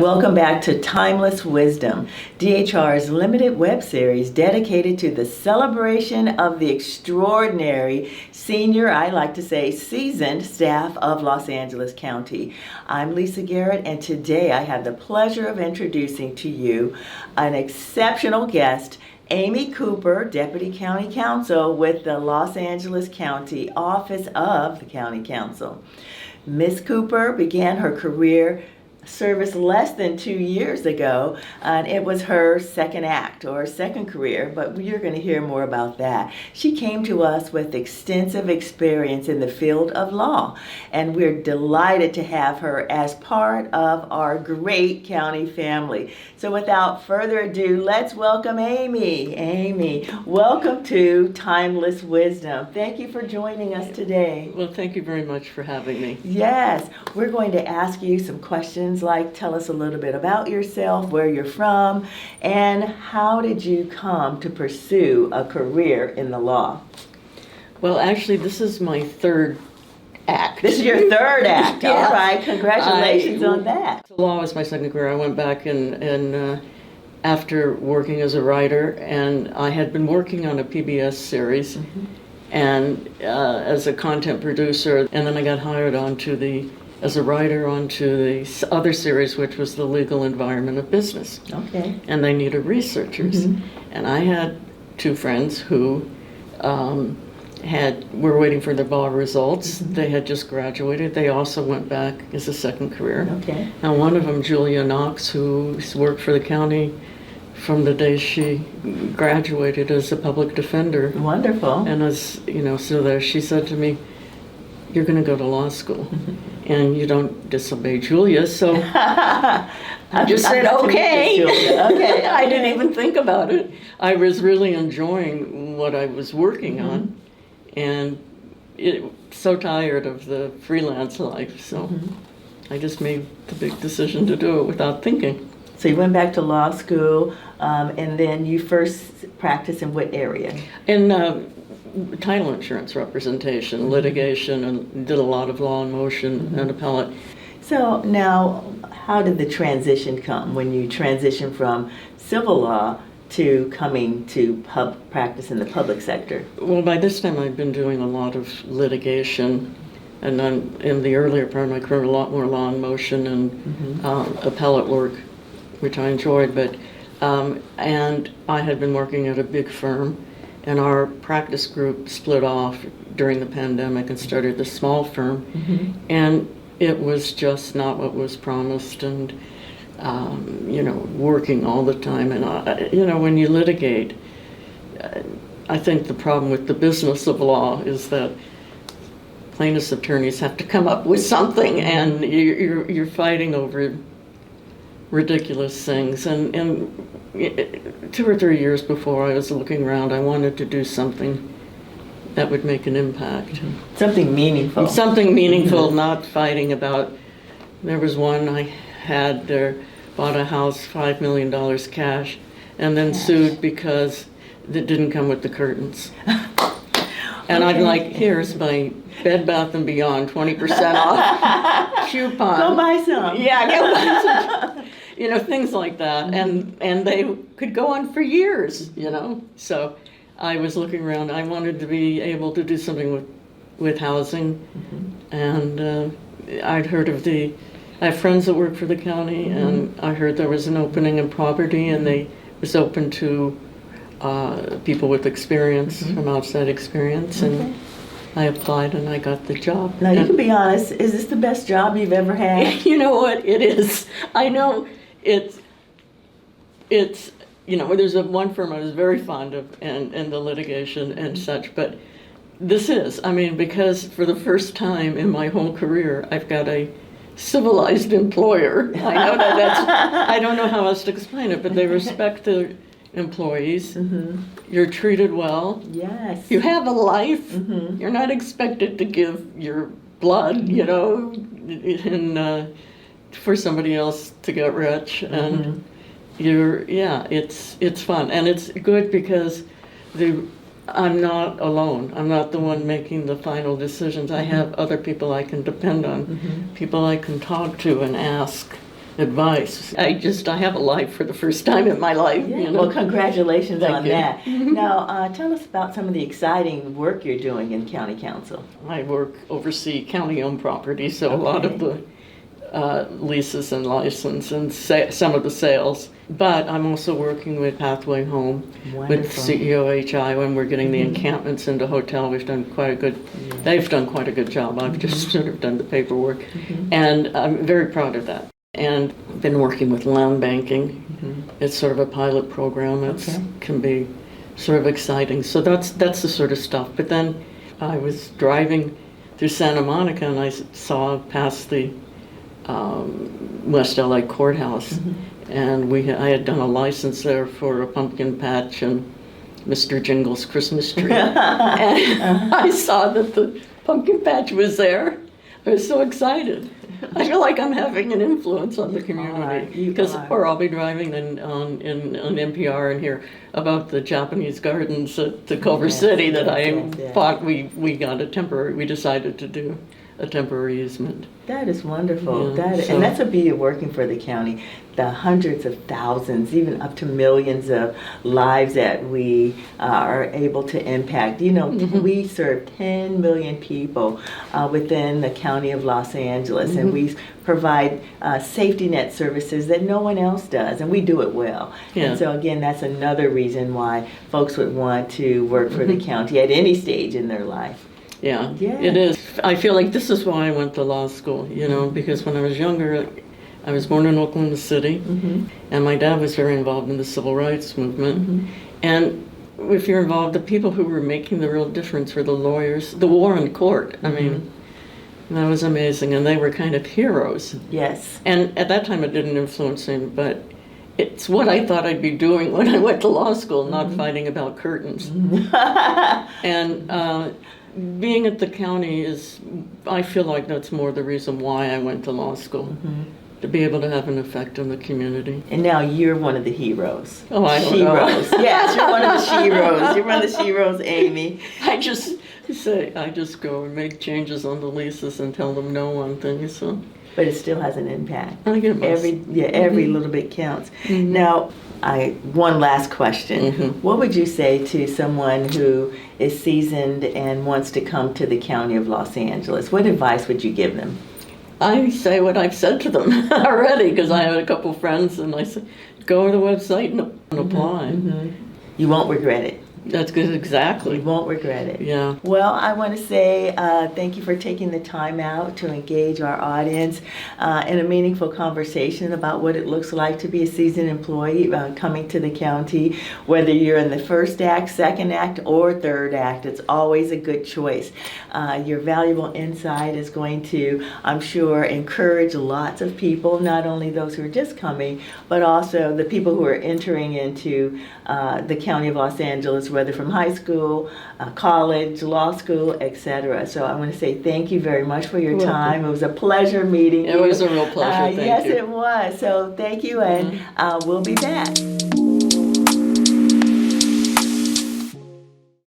Welcome back to Timeless Wisdom, DHR's limited web series dedicated to the celebration of the extraordinary senior, I like to say seasoned staff of Los Angeles County. I'm Lisa Garrett, and today I have the pleasure of introducing to you an exceptional guest, Amy Cooper, Deputy County Counsel with the Los Angeles County Office of the County Counsel. Ms. Cooper began her career service less than 2 years ago, and it was her second act or second career, but you're going to hear more about that. She came to us with extensive experience in the field of law, and we're delighted to have her as part of our great county family. So without further ado, let's welcome Amy. Amy, welcome to Timeless Wisdom. Thank you for joining us today. Well, thank you very much for having me. Yes, we're going to ask you some questions like tell us a little bit about yourself, where you're from, and how did you come to pursue a career in the law? Well, actually, this is my third act. This is your third act. Yes. All right, congratulations on that. Law was my second career. I went back and after working as a writer, and I had been working on a PBS series and as a content producer, and then I got hired as a writer onto the other series, which was the legal environment of business. Okay. And they needed researchers. And I had two friends who were waiting for their bar results. They had just graduated. They also went back as a second career. Okay. And one of them, Julia Knox, who's worked for the county from the day she graduated as a public defender. Wonderful. And she said to me, "You're going to go to law school, and you don't disobey Julia." So I just said, "Okay." Okay. I didn't even think about it. I was really enjoying what I was working on, and so tired of the freelance life. So I just made the big decision to do it without thinking. So you went back to law school, and then you first practiced in what area? In title insurance representation, litigation, and did a lot of law in motion and appellate. So now, how did the transition come when you transitioned from civil law to coming to practice in the public sector? Well, by this time I'd been doing a lot of litigation, and then in the earlier part of my career, a lot more law in motion and appellate work, which I enjoyed. But and I had been working at a big firm, and our practice group split off during the pandemic and started a small firm, and it was just not what was promised, and working all the time. And when you litigate, I think the problem with the business of law is that plaintiffs' attorneys have to come up with something, and you're fighting over ridiculous things. And 2 or 3 years before I was looking around, I wanted to do something that would make an impact. Something meaningful. Something meaningful, not fighting about. There was one I had bought a house, $5 million cash, and then sued because it didn't come with the curtains. And I'm like, here's my Bed Bath & Beyond 20% off coupon. Go buy some. Yeah, go buy some. Things like that. And they could go on for years, So I was looking around. I wanted to be able to do something with housing. And I'd heard of I have friends that work for the county, and I heard there was an opening in property, and they was open to people with experience, from outside experience, and I applied and I got the job. Now you can be honest, is this the best job you've ever had? You know what, it is. I know it's there's one firm I was very fond of and the litigation and such, but this is, because for the first time in my whole career, I've got a civilized employer. I know I don't know how else to explain it, but they respect the employees. You're treated well. Yes. You have a life. You're not expected to give your blood, for somebody else to get rich. And it's fun. And it's good because I'm not alone. I'm not the one making the final decisions. I have other people I can depend on, people I can talk to and ask advice. I have a life for the first time in my life. Yeah, You know? well, congratulations Thank on you. that. Now, tell us about some of the exciting work you're doing in County Council. I oversee county-owned property, so a lot of the leases and license and some of the sales. But I'm also working with Pathway Home, Wonderful. with CEOHI, when we're getting the encampments into hotel. They've done quite a good job. I've just sort of done the paperwork. And I'm very proud of that. And I've been working with land banking. It's sort of a pilot program. It can be sort of exciting. So that's the sort of stuff. But then I was driving through Santa Monica and I saw past the West LA courthouse, and I had done a license there for a pumpkin patch and Mr. Jingle's Christmas tree. And I saw that the pumpkin patch was there. I was so excited. I feel like I'm having an influence on the community, or I'll be driving on NPR and hear about the Japanese gardens at the Culver City that I thought we decided to do a temporary easement. That is wonderful. Yeah, And that's a beauty of working for the county. The hundreds of thousands, even up to millions of lives that we are able to impact. You know, we serve 10 million people within the county of Los Angeles, and we provide safety net services that no one else does, and we do it well. Yeah. And so again, that's another reason why folks would want to work for the county at any stage in their life. Yeah, Yeah. it is. I feel like this is why I went to law school, you know, because when I was younger, I was born in Oklahoma City, and my dad was very involved in the civil rights movement. And if you're involved, the people who were making the real difference were the lawyers, the war in court. I mean, that was amazing, and they were kind of heroes. Yes. And at that time, it didn't influence me, but it's what I thought I'd be doing when I went to law school, not fighting about curtains. And being at the county I feel like that's more the reason why I went to law school, to be able to have an effect on the community. And now you're one of the heroes. Oh, I don't know. She-Rose. Yes, you're one of the she-Rose. You're one of the she-Rose, Amy. I just go and make changes on the leases and tell them no on things. So. But it still has an impact. I get Every little bit counts. Now, one last question. What would you say to someone who is seasoned and wants to come to the County of Los Angeles? What advice would you give them? I say what I've said to them already, because I have a couple friends, and I said, go to the website and apply. You won't regret it. That's good, exactly. You won't regret it. Yeah. Well, I want to say thank you for taking the time out to engage our audience in a meaningful conversation about what it looks like to be a seasoned employee coming to the county. Whether you're in the first act, second act, or third act, it's always a good choice. Your valuable insight is going to, I'm sure, encourage lots of people, not only those who are just coming, but also the people who are entering into the County of Los Angeles, whether from high school, college, law school, etc. So I want to say thank you very much for your time. It was a pleasure meeting you. It was a real pleasure. Thank you. Yes, it was. So thank you, and we'll be back.